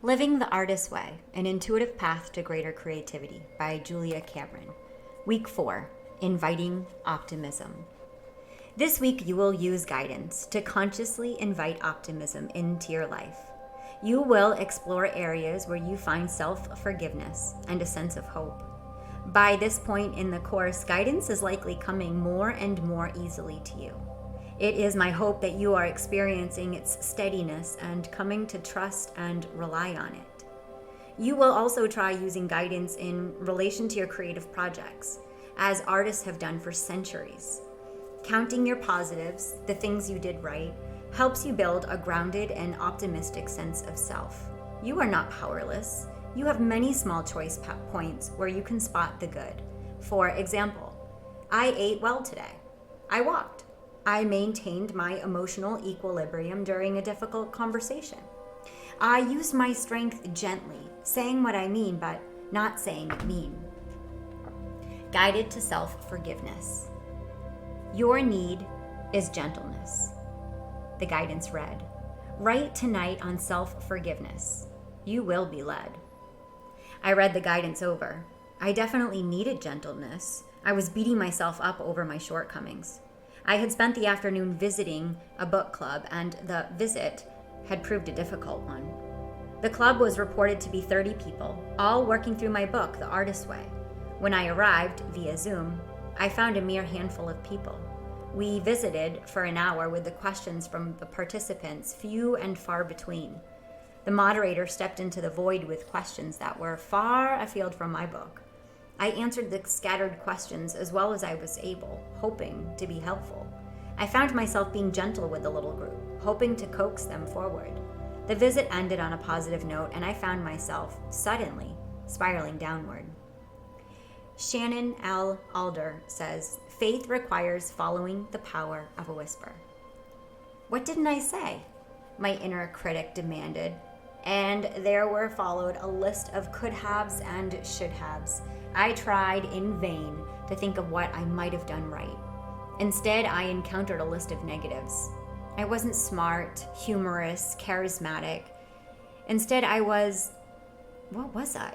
Living the Artist's Way, An Intuitive Path to Greater Creativity by Julia Cameron. Week 4, Inviting Optimism. This week you will use guidance to consciously invite optimism into your life. You will explore areas where you find self-forgiveness and a sense of hope. By this point in the course, guidance is likely coming more and more easily to you. It is my hope that you are experiencing its steadiness and coming to trust and rely on it. You will also try using guidance in relation to your creative projects, as artists have done for centuries. Counting your positives, the things you did right, helps you build a grounded and optimistic sense of self. You are not powerless. You have many small choice points where you can spot the good. For example, I ate well today. I walked. I maintained my emotional equilibrium during a difficult conversation. I used my strength gently, saying what I mean, but not saying it mean. Guided to self-forgiveness. Your need is gentleness. The guidance read, write tonight on self-forgiveness. You will be led. I read the guidance over. I definitely needed gentleness. I was beating myself up over my shortcomings. I had spent the afternoon visiting a book club, and the visit had proved a difficult one. The club was reported to be 30 people, all working through my book, The Artist's Way. When I arrived via Zoom, I found a mere handful of people. We visited for an hour with the questions from the participants few and far between. The moderator stepped into the void with questions that were far afield from my book. I answered the scattered questions as well as I was able, hoping to be helpful. I found myself being gentle with the little group, hoping to coax them forward. The visit ended on a positive note, and I found myself, suddenly, spiraling downward. Shannon L. Alder says, faith requires following the power of a whisper. What didn't I say? My inner critic demanded, and there were followed a list of could-haves and should-haves. I tried in vain to think of what I might have done right. Instead, I encountered a list of negatives. I wasn't smart, humorous, charismatic. Instead, what was I?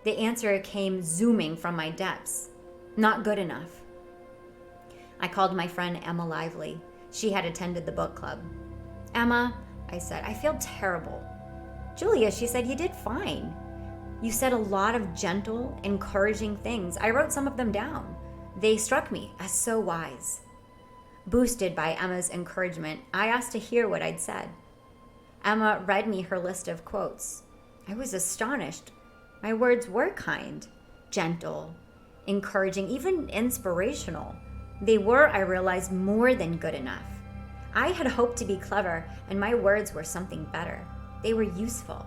The answer came zooming from my depths. Not good enough. I called my friend Emma Lively. She had attended the book club. Emma, I said, I feel terrible. Julia, she said, you did fine. You said a lot of gentle, encouraging things. I wrote some of them down. They struck me as so wise. Boosted by Emma's encouragement, I asked to hear what I'd said. Emma read me her list of quotes. I was astonished. My words were kind, gentle, encouraging, even inspirational. They were, I realized, more than good enough. I had hoped to be clever, and my words were something better. They were useful.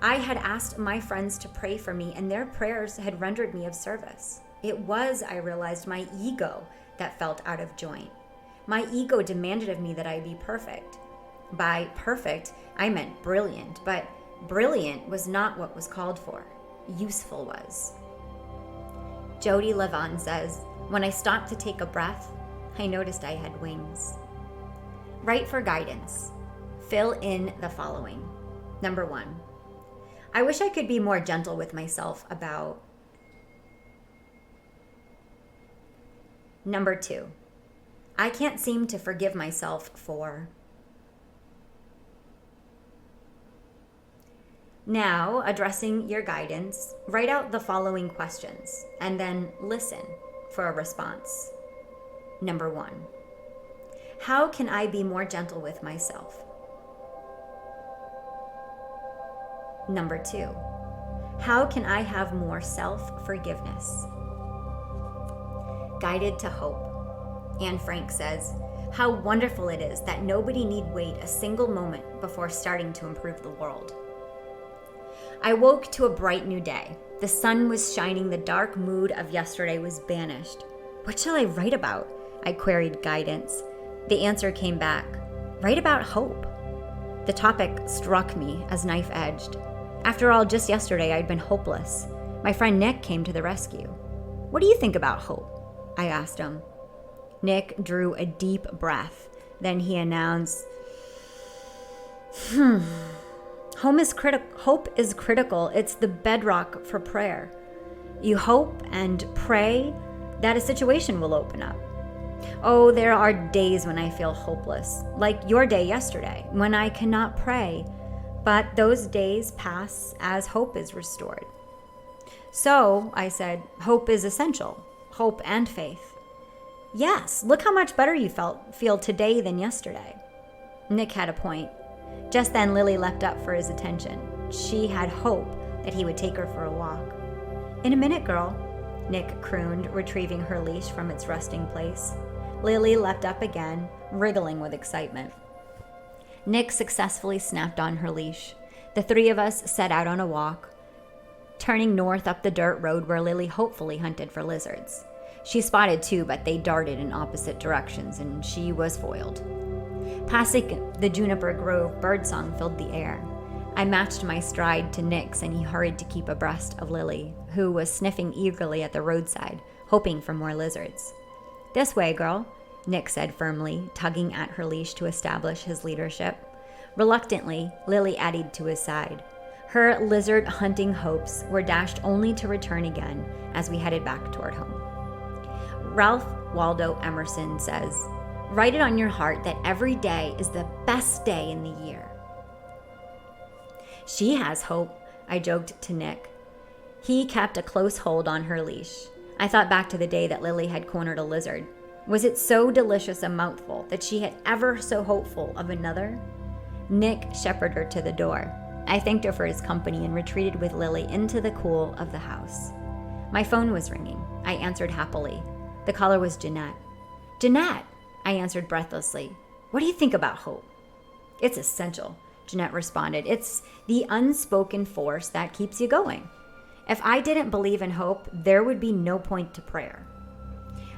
I had asked my friends to pray for me, and their prayers had rendered me of service. It was, I realized, my ego that felt out of joint. My ego demanded of me that I be perfect. By perfect, I meant brilliant, but brilliant was not what was called for. Useful was. Jody Levon says, when I stopped to take a breath, I noticed I had wings. Write for guidance. Fill in the following. Number 1. I wish I could be more gentle with myself about. Number 2. I can't seem to forgive myself for. Now, addressing your guidance, write out the following questions and then listen for a response. Number 1. How can I be more gentle with myself? Number 2, how can I have more self-forgiveness? Guided to hope. Anne Frank says, how wonderful it is that nobody need wait a single moment before starting to improve the world. I woke to a bright new day. The sun was shining, the dark mood of yesterday was banished. What shall I write about? I queried guidance. The answer came back, write about hope. The topic struck me as knife-edged. After all, just yesterday I'd been hopeless. My friend Nick came to the rescue. What do you think about hope? I asked him. Nick drew a deep breath. Then he announced, Hope is critical. It's the bedrock for prayer. You hope and pray that a situation will open up. Oh, there are days when I feel hopeless, like your day yesterday, when I cannot pray, but those days pass as hope is restored. So, I said, hope is essential, hope and faith. Yes, look how much better you feel today than yesterday. Nick had a point. Just then, Lily leapt up for his attention. She had hope that he would take her for a walk. In a minute, girl, Nick crooned, retrieving her leash from its resting place. Lily leapt up again, wriggling with excitement. Nick successfully snapped on her leash. The three of us set out on a walk, turning north up the dirt road where Lily hopefully hunted for lizards. She spotted two, but they darted in opposite directions, and she was foiled. Passing the juniper grove, birdsong filled the air. I matched my stride to Nick's, and he hurried to keep abreast of Lily, who was sniffing eagerly at the roadside, hoping for more lizards. This way, girl, Nick said firmly, tugging at her leash to establish his leadership. Reluctantly, Lily eddied to his side. Her lizard hunting hopes were dashed only to return again as we headed back toward home. Ralph Waldo Emerson says, "Write it on your heart that every day is the best day in the year." She has hope, I joked to Nick. He kept a close hold on her leash. I thought back to the day that Lily had cornered a lizard. Was it so delicious a mouthful that she had ever so hopeful of another? Nick shepherded her to the door. I thanked her for his company and retreated with Lily into the cool of the house. My phone was ringing. I answered happily. The caller was Jeanette. "Jeanette," I answered breathlessly. "What do you think about hope?" "It's essential," Jeanette responded. "It's the unspoken force that keeps you going. If I didn't believe in hope, there would be no point to prayer."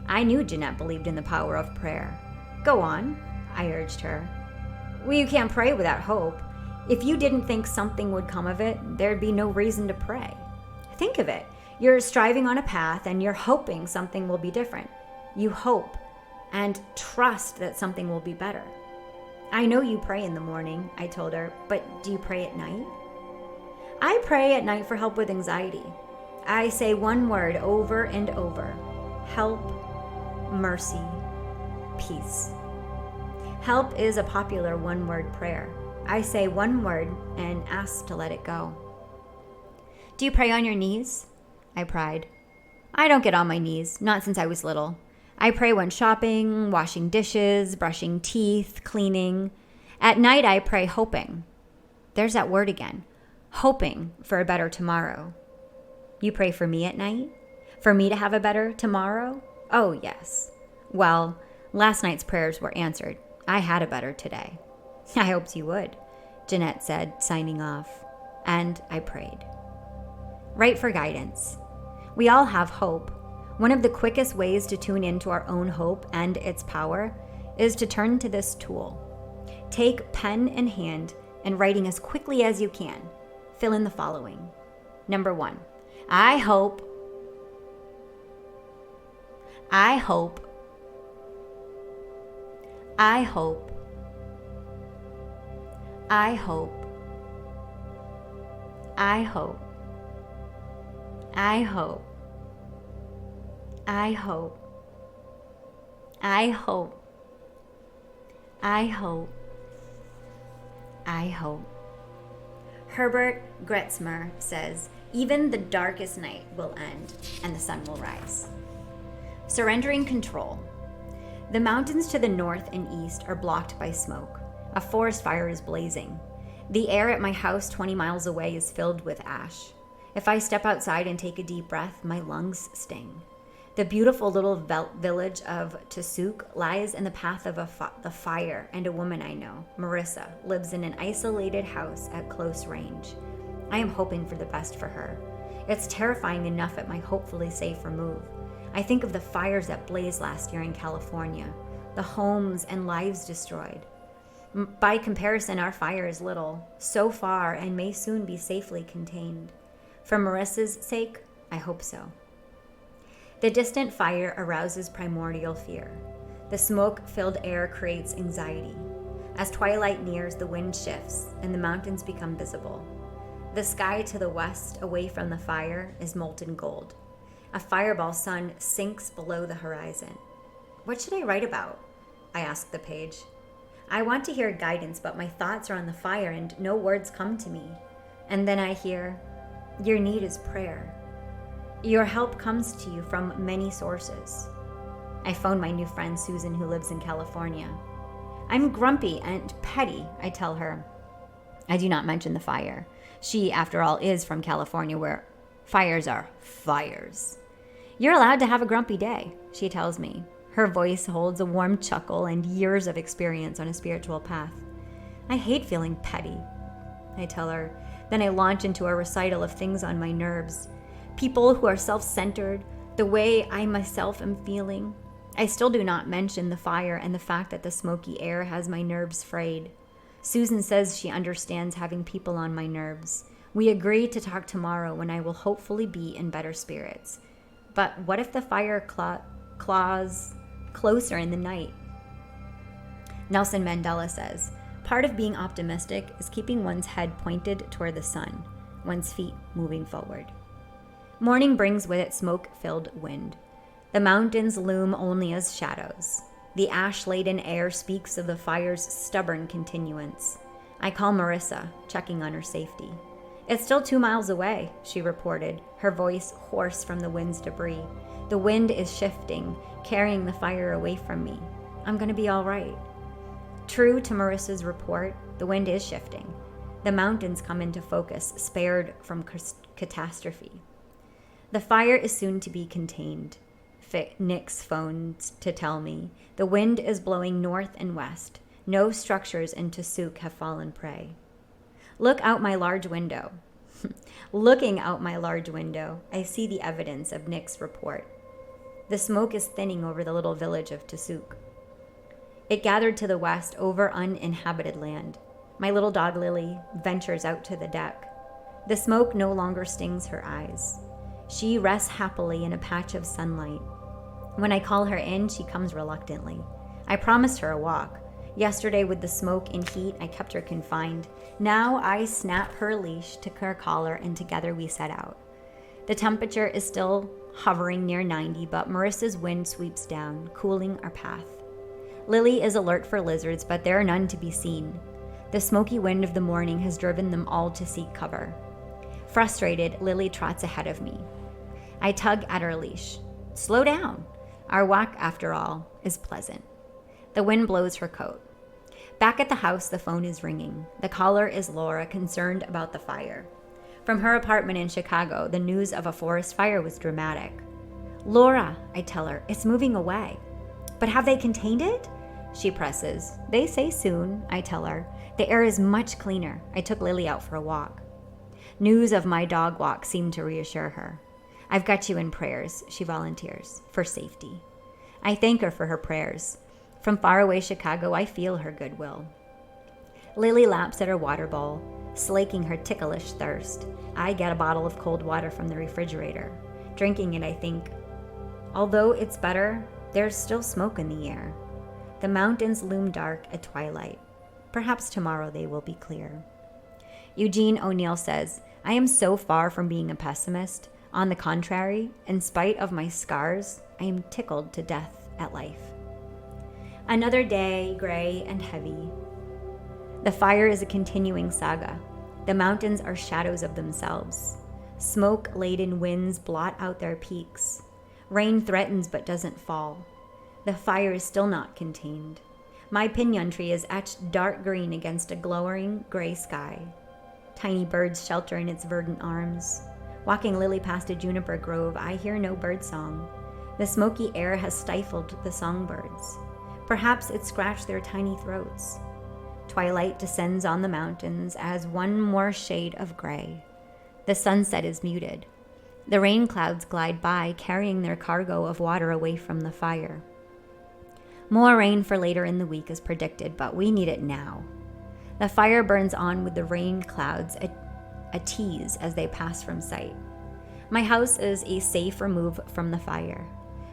I knew Jeanette believed in the power of prayer. "Go on," I urged her. "Well, you can't pray without hope. If you didn't think something would come of it, there'd be no reason to pray. Think of it. You're striving on a path and you're hoping something will be different. You hope and trust that something will be better. I know you pray in the morning," I told her, "but do you pray at night?" "I pray at night for help with anxiety. I say one word over and over: help, mercy, peace." Help is a popular one-word prayer. I say one word and ask to let it go. "Do you pray on your knees?" I pried. "I don't get on my knees, not since I was little. I pray when shopping, washing dishes, brushing teeth, cleaning. At night I pray hoping." There's that word again. Hoping for a better tomorrow. "You pray for me at night? For me to have a better tomorrow?" "Oh, yes." "Well, last night's prayers were answered. I had a better today." "I hoped you would," Jeanette said, signing off. And I prayed. Write for guidance. We all have hope. One of the quickest ways to tune into our own hope and its power is to turn to this tool. Take pen in hand and writing as quickly as you can. Fill in the following. Number 1, I hope. I hope. I hope. I hope. I hope. I hope. I hope. I hope. I hope. I hope. Herbert Gretzmer says, "Even the darkest night will end and the sun will rise." Surrendering control. The mountains to the north and east are blocked by smoke. A forest fire is blazing. The air at my house 20 miles away is filled with ash. If I step outside and take a deep breath, my lungs sting. The beautiful little village of Tasuk lies in the path of the fire, and a woman I know, Marissa, lives in an isolated house at close range. I am hoping for the best for her. It's terrifying enough at my hopefully safe remove. I think of the fires that blazed last year in California, the homes and lives destroyed. By comparison, our fire is little, so far, and may soon be safely contained. For Marissa's sake, I hope so. The distant fire arouses primordial fear. The smoke-filled air creates anxiety. As twilight nears, the wind shifts and the mountains become visible. The sky to the west, away from the fire, is molten gold. A fireball sun sinks below the horizon. What should I write about? I ask the page. I want to hear guidance, but my thoughts are on the fire and no words come to me. And then I hear, your need is prayer. Your help comes to you from many sources. I phone my new friend Susan, who lives in California. I'm grumpy and petty, I tell her. I do not mention the fire. She, after all, is from California, where fires are fires. You're allowed to have a grumpy day, she tells me. Her voice holds a warm chuckle and years of experience on a spiritual path. I hate feeling petty, I tell her. Then I launch into a recital of things on my nerves. People who are self-centered, the way I myself am feeling. I still do not mention the fire and the fact that the smoky air has my nerves frayed. Susan says she understands having people on my nerves. We agree to talk tomorrow when I will hopefully be in better spirits. But what if the fire claws closer in the night? Nelson Mandela says, part of being optimistic is keeping one's head pointed toward the sun, one's feet moving forward. Morning brings with it smoke-filled wind. The mountains loom only as shadows. The ash-laden air speaks of the fire's stubborn continuance. I call Marissa, checking on her safety. It's still 2 miles away, she reported, her voice hoarse from the wind's debris. The wind is shifting, carrying the fire away from me. I'm going to be all right. True to Marissa's report, the wind is shifting. The mountains come into focus, spared from catastrophe. The fire is soon to be contained. Nick's phoned to tell me. The wind is blowing north and west. No structures in Tusuk have fallen prey. Look out my large window. Looking out my large window, I see the evidence of Nick's report. The smoke is thinning over the little village of Tusuk. It gathered to the west over uninhabited land. My little dog Lily ventures out to the deck. The smoke no longer stings her eyes. She rests happily in a patch of sunlight. When I call her in, she comes reluctantly. I promised her a walk. Yesterday, with the smoke and heat, I kept her confined. Now I snap her leash to her collar, and together we set out. The temperature is still hovering near 90, but Marissa's wind sweeps down, cooling our path. Lily is alert for lizards, but there are none to be seen. The smoky wind of the morning has driven them all to seek cover. Frustrated, Lily trots ahead of me. I tug at her leash. Slow down. Our walk, after all, is pleasant. The wind blows her coat. Back at the house, the phone is ringing. The caller is Laura, concerned about the fire. From her apartment in Chicago, the news of a forest fire was dramatic. Laura, I tell her, it's moving away. But have they contained it? She presses. They say soon, I tell her. The air is much cleaner. I took Lily out for a walk. News of my dog walk seemed to reassure her. I've got you in prayers, she volunteers, for safety. I thank her for her prayers. From faraway Chicago, I feel her goodwill. Lily laps at her water bowl, slaking her ticklish thirst. I get a bottle of cold water from the refrigerator. Drinking it, I think, although it's better, there's still smoke in the air. The mountains loom dark at twilight. Perhaps tomorrow they will be clear. Eugene O'Neill says, I am so far from being a pessimist. On the contrary, in spite of my scars, I am tickled to death at life. Another day, gray and heavy. The fire is a continuing saga. The mountains are shadows of themselves. Smoke-laden winds blot out their peaks. Rain threatens but doesn't fall. The fire is still not contained. My pinyon tree is etched dark green against a glowing gray sky. Tiny birds shelter in its verdant arms. Walking Lily past a juniper grove, I hear no birdsong. The smoky air has stifled the songbirds. Perhaps it scratched their tiny throats. Twilight descends on the mountains as one more shade of gray. The sunset is muted. The rain clouds glide by, carrying their cargo of water away from the fire. More rain for later in the week is predicted, but we need it now. The fire burns on with the rain clouds a tease as they pass from sight. My house is a safe remove from the fire.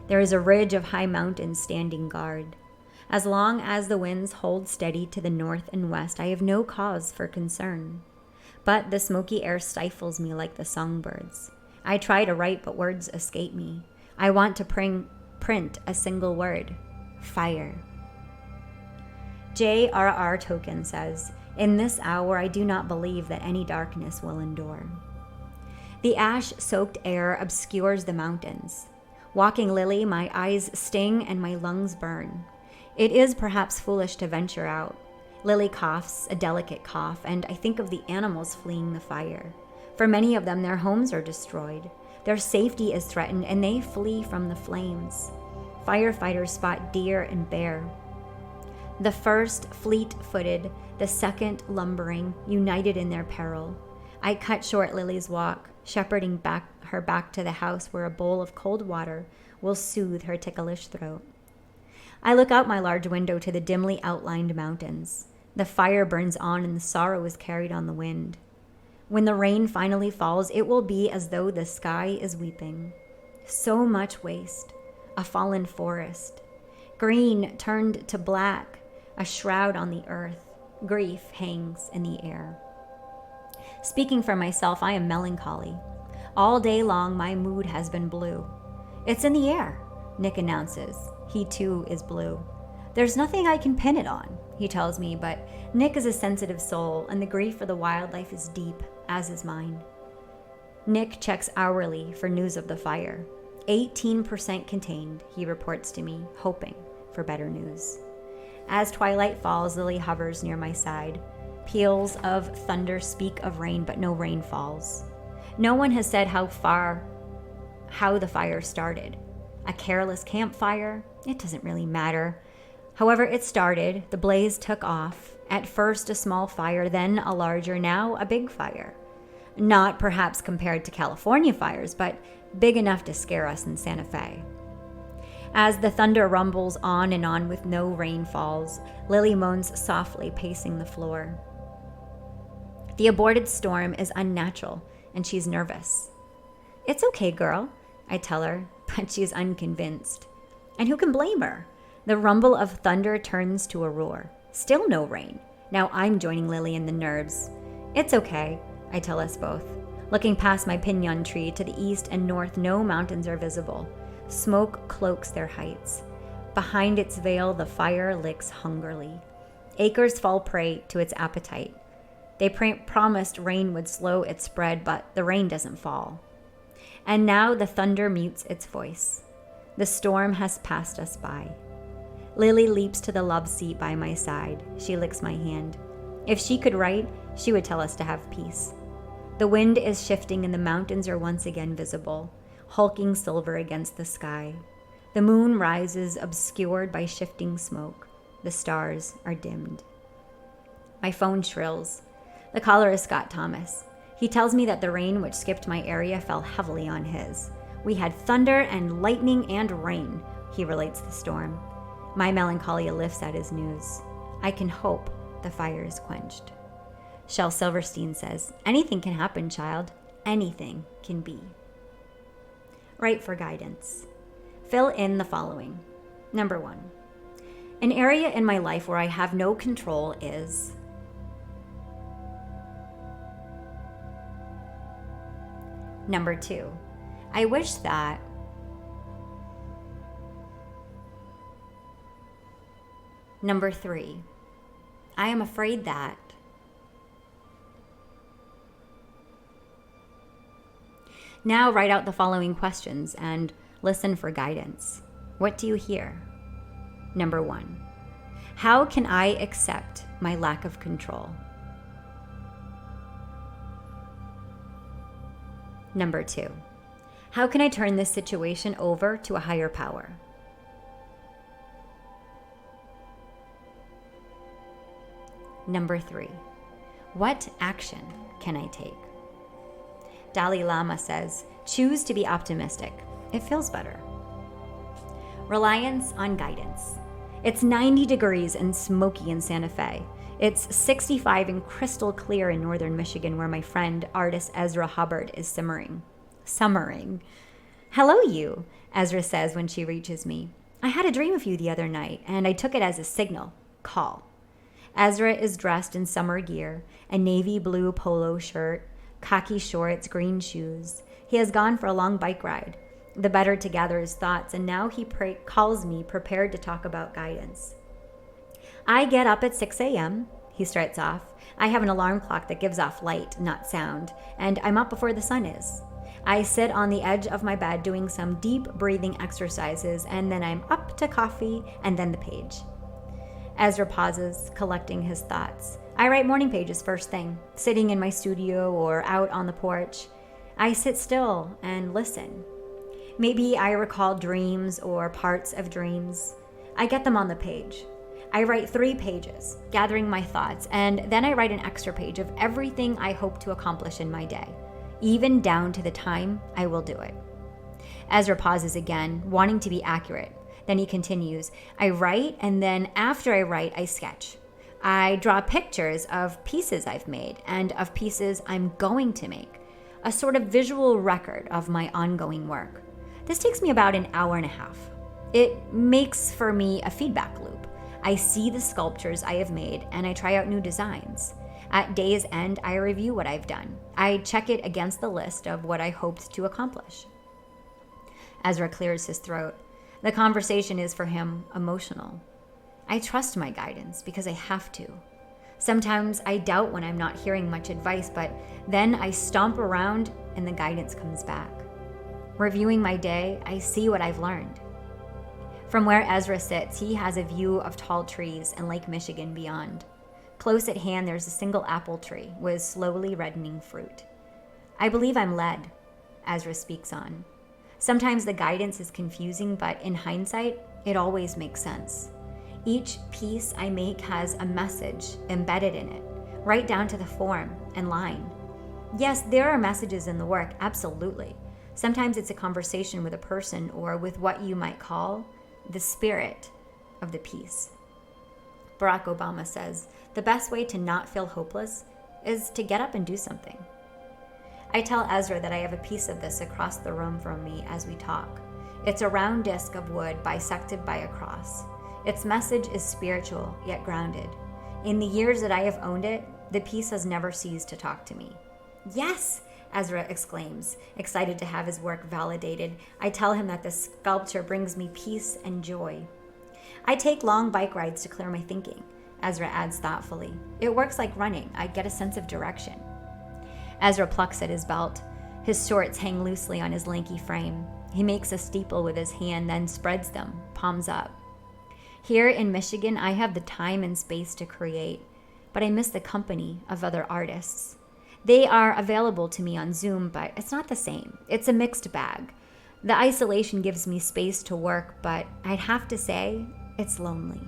There is a ridge of high mountains standing guard. As long as the winds hold steady to the north and west, I have no cause for concern. But the smoky air stifles me like the songbirds. I try to write, but words escape me. I want to print a single word: fire. J.R.R. Tolkien says, "In this hour I do not believe that any darkness will endure." The ash-soaked air obscures the mountains. Walking Lily, my eyes sting and my lungs burn. It is perhaps foolish to venture out. Lily coughs, a delicate cough, and I think of the animals fleeing the fire. For many of them, their homes are destroyed. Their safety is threatened, and they flee from the flames. Firefighters spot deer and bear. The first fleet-footed, the second lumbering, united in their peril. I cut short Lily's walk, shepherding her back to the house where a bowl of cold water will soothe her ticklish throat. I look out my large window to the dimly outlined mountains. The fire burns on and the sorrow is carried on the wind. When the rain finally falls, it will be as though the sky is weeping. So much waste, a fallen forest. Green turned to black, a shroud on the earth. Grief hangs in the air. Speaking for myself, I am melancholy. All day long, my mood has been blue. "It's in the air," Nick announces. He too is blue. "There's nothing I can pin it on," he tells me, but Nick is a sensitive soul, and the grief for the wildlife is deep, as is mine. Nick checks hourly for news of the fire. 18% contained, he reports to me, hoping for better news. As twilight falls, Lily hovers near my side. Peals of thunder speak of rain, but no rain falls. No one has said how the fire started. A careless campfire? It doesn't really matter. However, it started. The blaze took off. At first a small fire, then a larger, now a big fire. Not perhaps compared to California fires, but big enough to scare us in Santa Fe. As the thunder rumbles on and on with no rain falls, Lily moans softly, pacing the floor. The aborted storm is unnatural, and she's nervous. "It's okay, girl," I tell her, but she's unconvinced. And who can blame her? The rumble of thunder turns to a roar. Still no rain. Now I'm joining Lily in the nerves. "It's okay," I tell us both. Looking past my pinyon tree to the east and north, no mountains are visible. Smoke cloaks their heights. Behind its veil, the fire licks hungrily. Acres fall prey to its appetite. They promised rain would slow its spread, but the rain doesn't fall. And now the thunder mutes its voice. The storm has passed us by. Lily leaps to the love seat by my side. She licks my hand. If she could write, she would tell us to have peace. The wind is shifting and the mountains are once again visible, hulking silver against the sky. The moon rises, obscured by shifting smoke. The stars are dimmed. My phone shrills. The caller is Scott Thomas. He tells me that the rain which skipped my area fell heavily on his. "We had thunder and lightning and rain," he relates the storm. My melancholia lifts at his news. I can hope the fire is quenched. Shel Silverstein says, "Anything can happen, child. Anything can be." Write for guidance. Fill in the following. Number 1. An area in my life where I have no control is... Number 2. I wish that... Number 3. I am afraid that... Now write out the following questions and listen for guidance. What do you hear? Number 1. How can I accept my lack of control? Number 2. How can I turn this situation over to a higher power? Number 3. What action can I take? Dalai Lama says, choose to be optimistic. It feels better. Reliance on guidance. It's 90 degrees and smoky in Santa Fe. It's 65 and crystal clear in northern Michigan, where my friend, artist Ezra Hubbard, is summering. Hello, you, Ezra says when she reaches me. I had a dream of you the other night, and I took it as a signal. Call. Ezra is dressed in summer gear, a navy blue polo shirt, khaki shorts, green shoes. He has gone for a long bike ride, the better to gather his thoughts, and now he calls me prepared to talk about guidance. I get up at 6 a.m., he starts off. I have an alarm clock that gives off light, not sound, and I'm up before the sun is. I sit on the edge of my bed doing some deep breathing exercises, and then I'm up to coffee and then the page. Ezra pauses, collecting his thoughts. I write morning pages first thing, sitting in my studio or out on the porch. I sit still and listen. Maybe I recall dreams or parts of dreams. I get them on the page. I write 3 pages, gathering my thoughts, and then I write an extra page of everything I hope to accomplish in my day, even down to the time I will do it. Ezra pauses again, wanting to be accurate. Then he continues, I write, and then after I write, I sketch. I draw pictures of pieces I've made and of pieces I'm going to make, a sort of visual record of my ongoing work. This takes me about an hour and a half. It makes for me a feedback loop. I see the sculptures I have made and I try out new designs. At day's end, I review what I've done. I check it against the list of what I hoped to accomplish. Ezra clears his throat. The conversation is for him emotional. I trust my guidance because I have to. Sometimes I doubt when I'm not hearing much advice, but then I stomp around and the guidance comes back. Reviewing my day, I see what I've learned. From where Ezra sits, he has a view of tall trees and Lake Michigan beyond. Close at hand, there's a single apple tree with slowly reddening fruit. I believe I'm led, Ezra speaks on. Sometimes the guidance is confusing, but in hindsight, it always makes sense. Each piece I make has a message embedded in it, right down to the form and line. Yes, there are messages in the work, absolutely. Sometimes it's a conversation with a person or with what you might call the spirit of the piece. Barack Obama says, the best way to not feel hopeless is to get up and do something. I tell Ezra that I have a piece of this across the room from me as we talk. It's a round disc of wood bisected by a cross. Its message is spiritual, yet grounded. In the years that I have owned it, the piece has never ceased to talk to me. Yes, Ezra exclaims, excited to have his work validated. I tell him that the sculpture brings me peace and joy. I take long bike rides to clear my thinking, Ezra adds thoughtfully. It works like running. I get a sense of direction. Ezra plucks at his belt. His shorts hang loosely on his lanky frame. He makes a steeple with his hand, then spreads them, palms up. Here in Michigan, I have the time and space to create, but I miss the company of other artists. They are available to me on Zoom, but it's not the same. It's a mixed bag. The isolation gives me space to work, but I'd have to say it's lonely.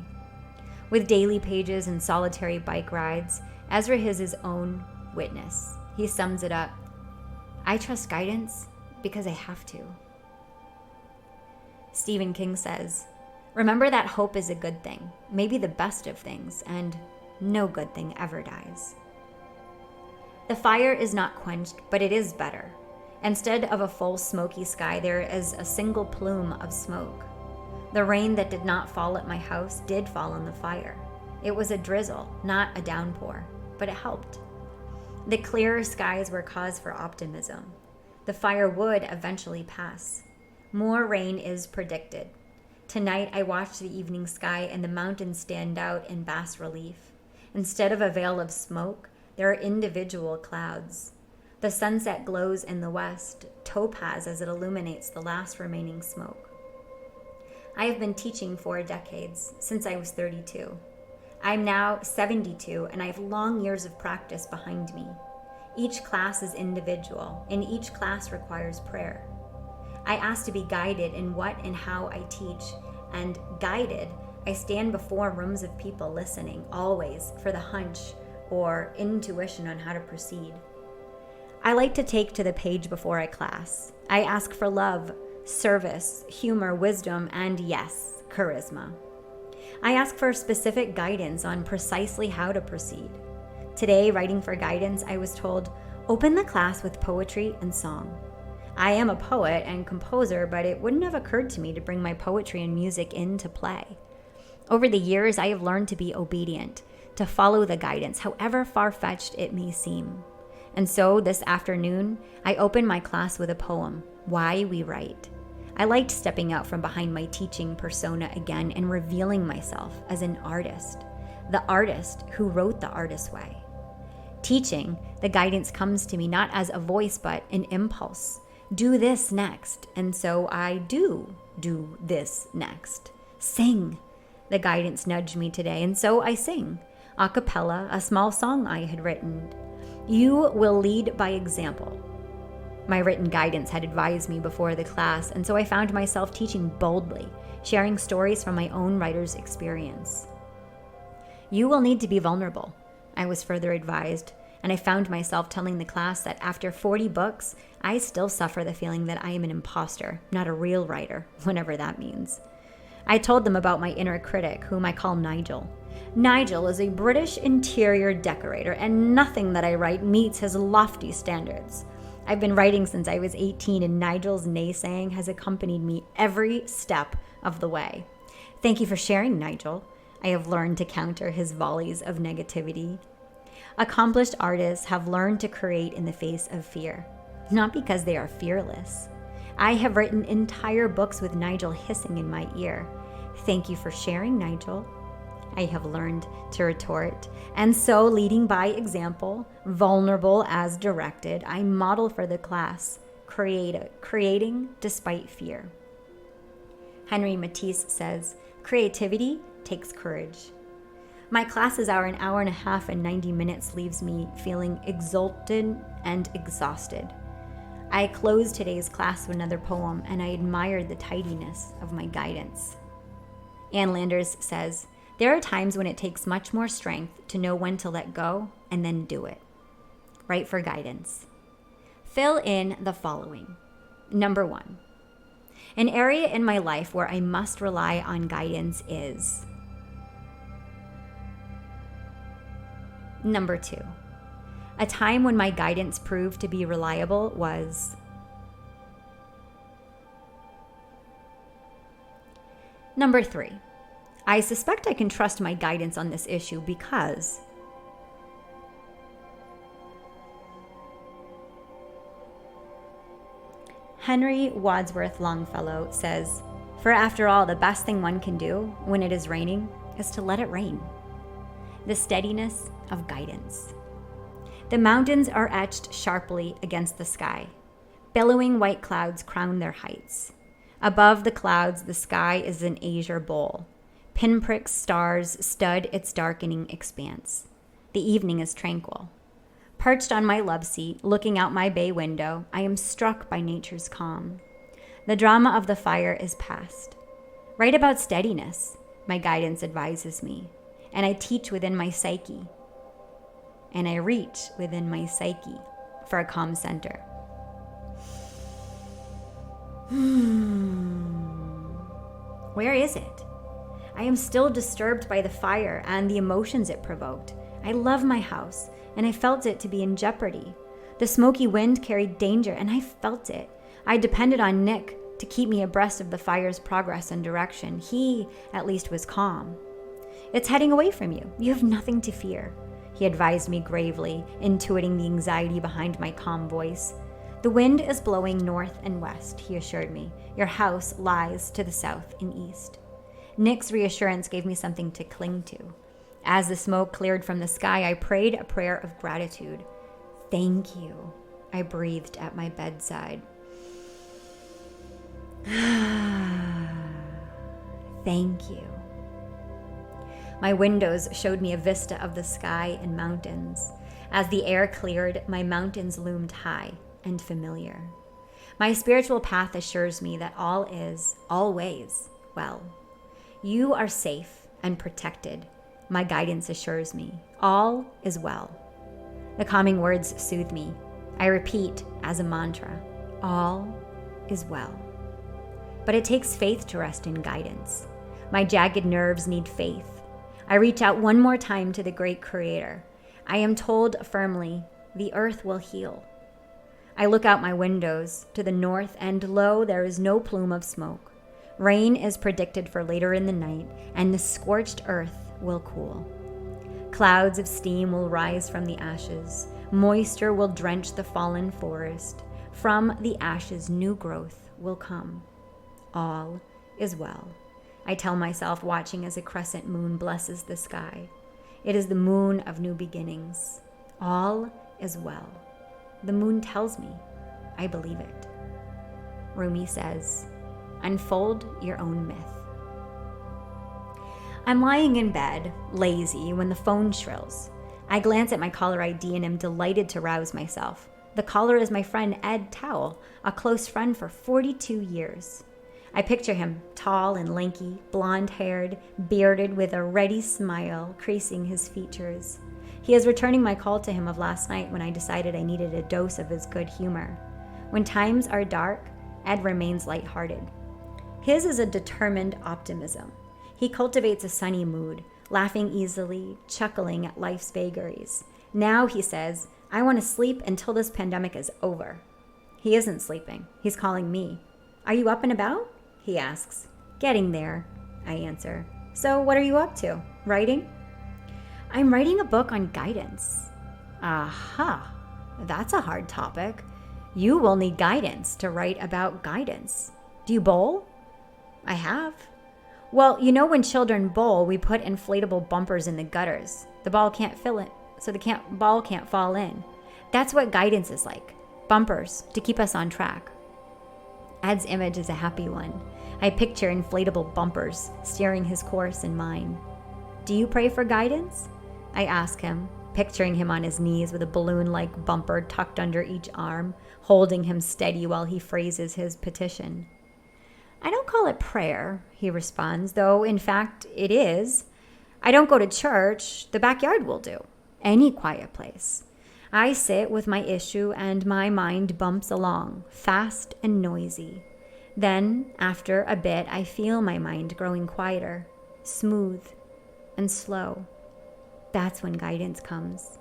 With daily pages and solitary bike rides, Ezra is his own witness. He sums it up. I trust guidance because I have to. Stephen King says, remember that hope is a good thing, maybe the best of things, and no good thing ever dies. The fire is not quenched, but it is better. Instead of a full smoky sky, there is a single plume of smoke. The rain that did not fall at my house did fall on the fire. It was a drizzle, not a downpour, but it helped. The clearer skies were cause for optimism. The fire would eventually pass. More rain is predicted. Tonight I watched the evening sky and the mountains stand out in bas relief. Instead of a veil of smoke, there are individual clouds. The sunset glows in the west, topaz as it illuminates the last remaining smoke. I have been teaching 4 decades, since I was 32. I'm now 72, and I have long years of practice behind me. Each class is individual, and each class requires prayer. I ask to be guided in what and how I teach, and guided, I stand before rooms of people listening, always for the hunch or intuition on how to proceed. I like to take to the page before I class. I ask for love, service, humor, wisdom, and yes, charisma. I ask for specific guidance on precisely how to proceed. Today, writing for guidance, I was told, open the class with poetry and song. I am a poet and composer, but it wouldn't have occurred to me to bring my poetry and music into play. Over the years, I have learned to be obedient, to follow the guidance, however far-fetched it may seem. And so this afternoon, I opened my class with a poem, Why We Write. I liked stepping out from behind my teaching persona again and revealing myself as an artist, the artist who wrote the artist's way. Teaching, the guidance comes to me not as a voice, but an impulse. Do this next. And so I do this next. Sing. The guidance nudged me today, and so I sing. A cappella, a small song I had written. You will lead by example. My written guidance had advised me before the class, and so I found myself teaching boldly, sharing stories from my own writer's experience. You will need to be vulnerable, I was further advised, and I found myself telling the class that after 40 books, I still suffer the feeling that I am an imposter, not a real writer, whatever that means. I told them about my inner critic, whom I call Nigel. Nigel is a British interior decorator, and nothing that I write meets his lofty standards. I've been writing since I was 18, and Nigel's naysaying has accompanied me every step of the way. Thank you for sharing, Nigel. I have learned to counter his volleys of negativity. Accomplished artists have learned to create in the face of fear, not because they are fearless. I have written entire books with Nigel hissing in my ear. Thank you for sharing, Nigel. I have learned to retort, and so leading by example, vulnerable as directed, I model for the class, creating despite fear. Henry Matisse says, creativity takes courage. My classes are an hour and a half, and 90 minutes leaves me feeling exultant and exhausted. I closed today's class with another poem, and I admired the tidiness of my guidance. Ann Landers says, there are times when it takes much more strength to know when to let go and then do it. Write for guidance. Fill in the following. Number 1. An area in my life where I must rely on guidance is. Number 2. A time when my guidance proved to be reliable was. Number 3. I suspect I can trust my guidance on this issue because. Henry Wadsworth Longfellow says, for after all, the best thing one can do when it is raining is to let it rain. The steadiness of guidance. The mountains are etched sharply against the sky. Billowing white clouds crown their heights. Above the clouds, the sky is an azure bowl. Pinprick stars stud its darkening expanse. The evening is tranquil. Perched on my love seat, looking out my bay window, I am struck by nature's calm. The drama of the fire is past. Write about steadiness, my guidance advises me, and I teach within my psyche. And I reach within my psyche for a calm center. Where is it? I am still disturbed by the fire and the emotions it provoked. I love my house, and I felt it to be in jeopardy. The smoky wind carried danger, and I felt it. I depended on Nick to keep me abreast of the fire's progress and direction. He, at least, was calm. It's heading away from you. You have nothing to fear, he advised me gravely, intuiting the anxiety behind my calm voice. The wind is blowing north and west, he assured me. Your house lies to the south and east. Nick's reassurance gave me something to cling to. As the smoke cleared from the sky, I prayed a prayer of gratitude. Thank you, I breathed at my bedside. Thank you. My windows showed me a vista of the sky and mountains. As the air cleared, my mountains loomed high and familiar. My spiritual path assures me that all is, always, well. You are safe and protected, my guidance assures me. All is well. The calming words soothe me. I repeat as a mantra, all is well. But it takes faith to rest in guidance. My jagged nerves need faith. I reach out one more time to the great Creator. I am told firmly, the earth will heal. I look out my windows to the north, and lo, there is no plume of smoke. Rain is predicted for later in the night, and the scorched earth will cool. Clouds of steam will rise from the ashes. Moisture will drench the fallen forest. From the ashes, new growth will come. All is well. I tell myself, watching as a crescent moon blesses the sky. It is the moon of new beginnings. All is well. The moon tells me. I believe it. Rumi says, unfold your own myth. I'm lying in bed, lazy, when the phone shrills. I glance at my caller ID and am delighted to rouse myself. The caller is my friend Ed Towle, a close friend for 42 years. I picture him, tall and lanky, blonde-haired, bearded, with a ready smile creasing his features. He is returning my call to him of last night when I decided I needed a dose of his good humor. When times are dark, Ed remains lighthearted. His is a determined optimism. He cultivates a sunny mood, laughing easily, chuckling at life's vagaries. Now, he says, I want to sleep until this pandemic is over. He isn't sleeping. He's calling me. Are you up and about? He asks. Getting there, I answer. So what are you up to? Writing? I'm writing a book on guidance. Aha, that's a hard topic. You will need guidance to write about guidance. Do you bowl? I have. Well, you know when children bowl, we put inflatable bumpers in the gutters. The ball can't fill it, so the ball can't fall in. That's what guidance is like. Bumpers to keep us on track. Ed's image is a happy one. I picture inflatable bumpers steering his course in mine. Do you pray for guidance? I ask him, picturing him on his knees with a balloon-like bumper tucked under each arm, holding him steady while he phrases his petition. I don't call it prayer, he responds, though in fact it is. I don't go to church. The backyard will do. Any quiet place. I sit with my issue and my mind bumps along, fast and noisy. Then, after a bit, I feel my mind growing quieter, smooth, and slow. That's when guidance comes.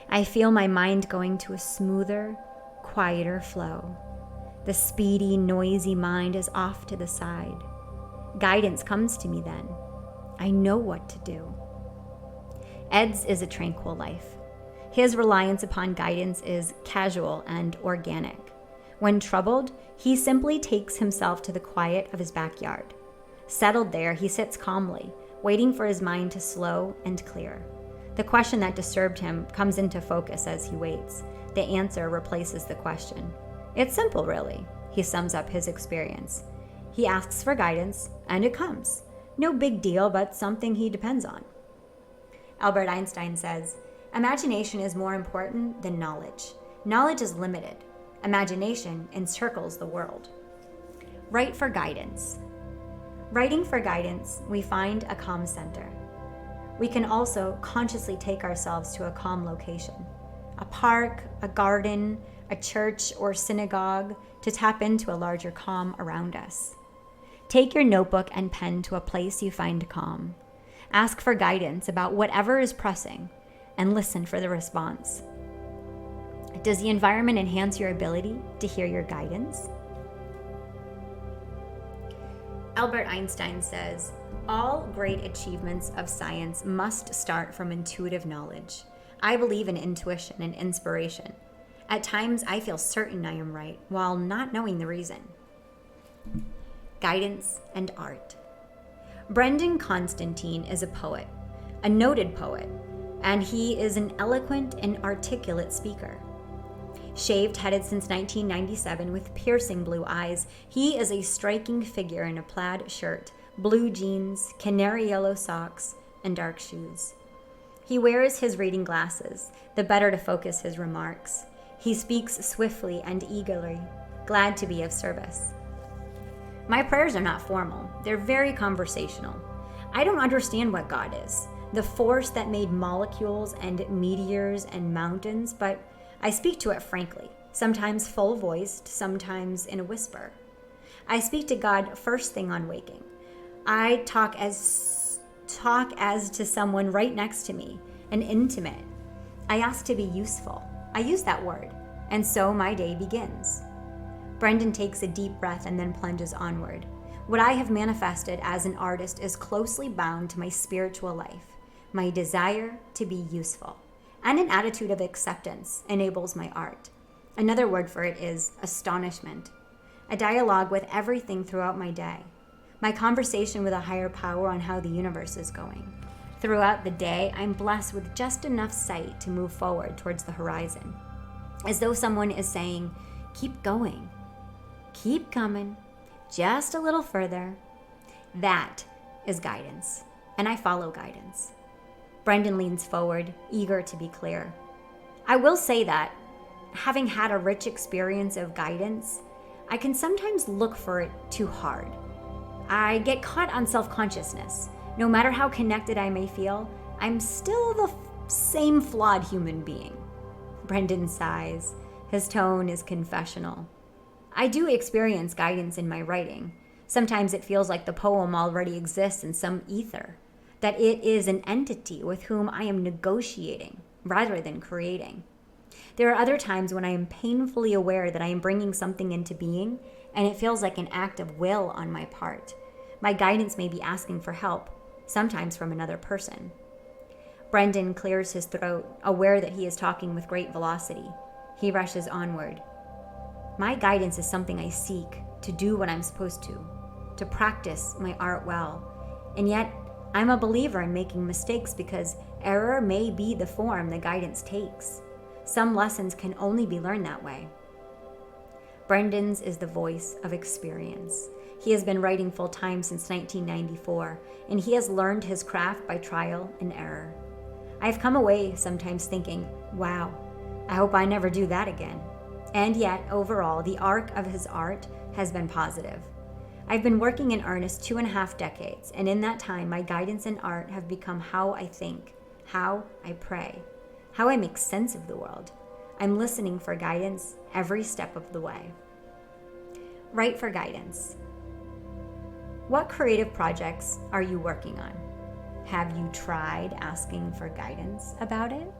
I feel my mind going to a smoother, quieter flow. The speedy, noisy mind is off to the side. Guidance comes to me then. I know what to do. Ed's is a tranquil life. His reliance upon guidance is casual and organic. When troubled, he simply takes himself to the quiet of his backyard. Settled there, he sits calmly, waiting for his mind to slow and clear. The question that disturbed him comes into focus as he waits. The answer replaces the question. It's simple, really, he sums up his experience. He asks for guidance, and it comes. No big deal, but something he depends on. Albert Einstein says, imagination is more important than knowledge. Knowledge is limited. Imagination encircles the world. Write for guidance. Writing for guidance, we find a calm center. We can also consciously take ourselves to a calm location, a park, a garden, a church or synagogue, to tap into a larger calm around us. Take your notebook and pen to a place you find calm. Ask for guidance about whatever is pressing and listen for the response. Does the environment enhance your ability to hear your guidance? Albert Einstein says, all great achievements of science must start from intuitive knowledge. I believe in intuition and inspiration. At times, I feel certain I am right, while not knowing the reason. Guidance and art. Brendan Constantine is a poet, a noted poet, and he is an eloquent and articulate speaker. Shaved-headed since 1997 with piercing blue eyes, he is a striking figure in a plaid shirt, blue jeans, canary yellow socks, and dark shoes. He wears his reading glasses, the better to focus his remarks. He speaks swiftly and eagerly, glad to be of service. My prayers are not formal. They're very conversational. I don't understand what God is, the force that made molecules and meteors and mountains, but I speak to it frankly, sometimes full-voiced, sometimes in a whisper. I speak to God first thing on waking. I talk as to someone right next to me, an intimate. I ask to be useful. I use that word, And so my day begins. Brendan takes a deep breath and then plunges onward. What I have manifested as an artist is closely bound to my spiritual life. My desire to be useful and an attitude of acceptance enables my art. Another word for it is astonishment, a dialogue with everything throughout my day, my conversation with a higher power on how the universe is going. Throughout the day, I'm blessed with just enough sight to move forward towards the horizon, as though someone is saying, keep going, keep coming, just a little further. That is guidance, and I follow guidance. Brendan leans forward, eager to be clear. I will say that, having had a rich experience of guidance, I can sometimes look for it too hard. I get caught on self-consciousness. No matter how connected I may feel, I'm still the same flawed human being. Brendan sighs. His tone is confessional. I do experience guidance in my writing. Sometimes it feels like the poem already exists in some ether, that it is an entity with whom I am negotiating rather than creating. There are other times when I am painfully aware that I am bringing something into being, and it feels like an act of will on my part. My guidance may be asking for help, sometimes from another person. Brendan clears his throat, aware that he is talking with great velocity. He rushes onward. My guidance is something I seek to do what I'm supposed to practice my art well. And yet, I'm a believer in making mistakes because error may be the form the guidance takes. Some lessons can only be learned that way. Brendan's is the voice of experience. He has been writing full-time since 1994, and he has learned his craft by trial and error. I've come away sometimes thinking, wow, I hope I never do that again. And yet, overall, the arc of his art has been positive. I've been working in earnest 2.5 decades, and in that time, my guidance and art have become how I think, how I pray, how I make sense of the world. I'm listening for guidance every step of the way. Write for guidance. What creative projects are you working on? Have you tried asking for guidance about it?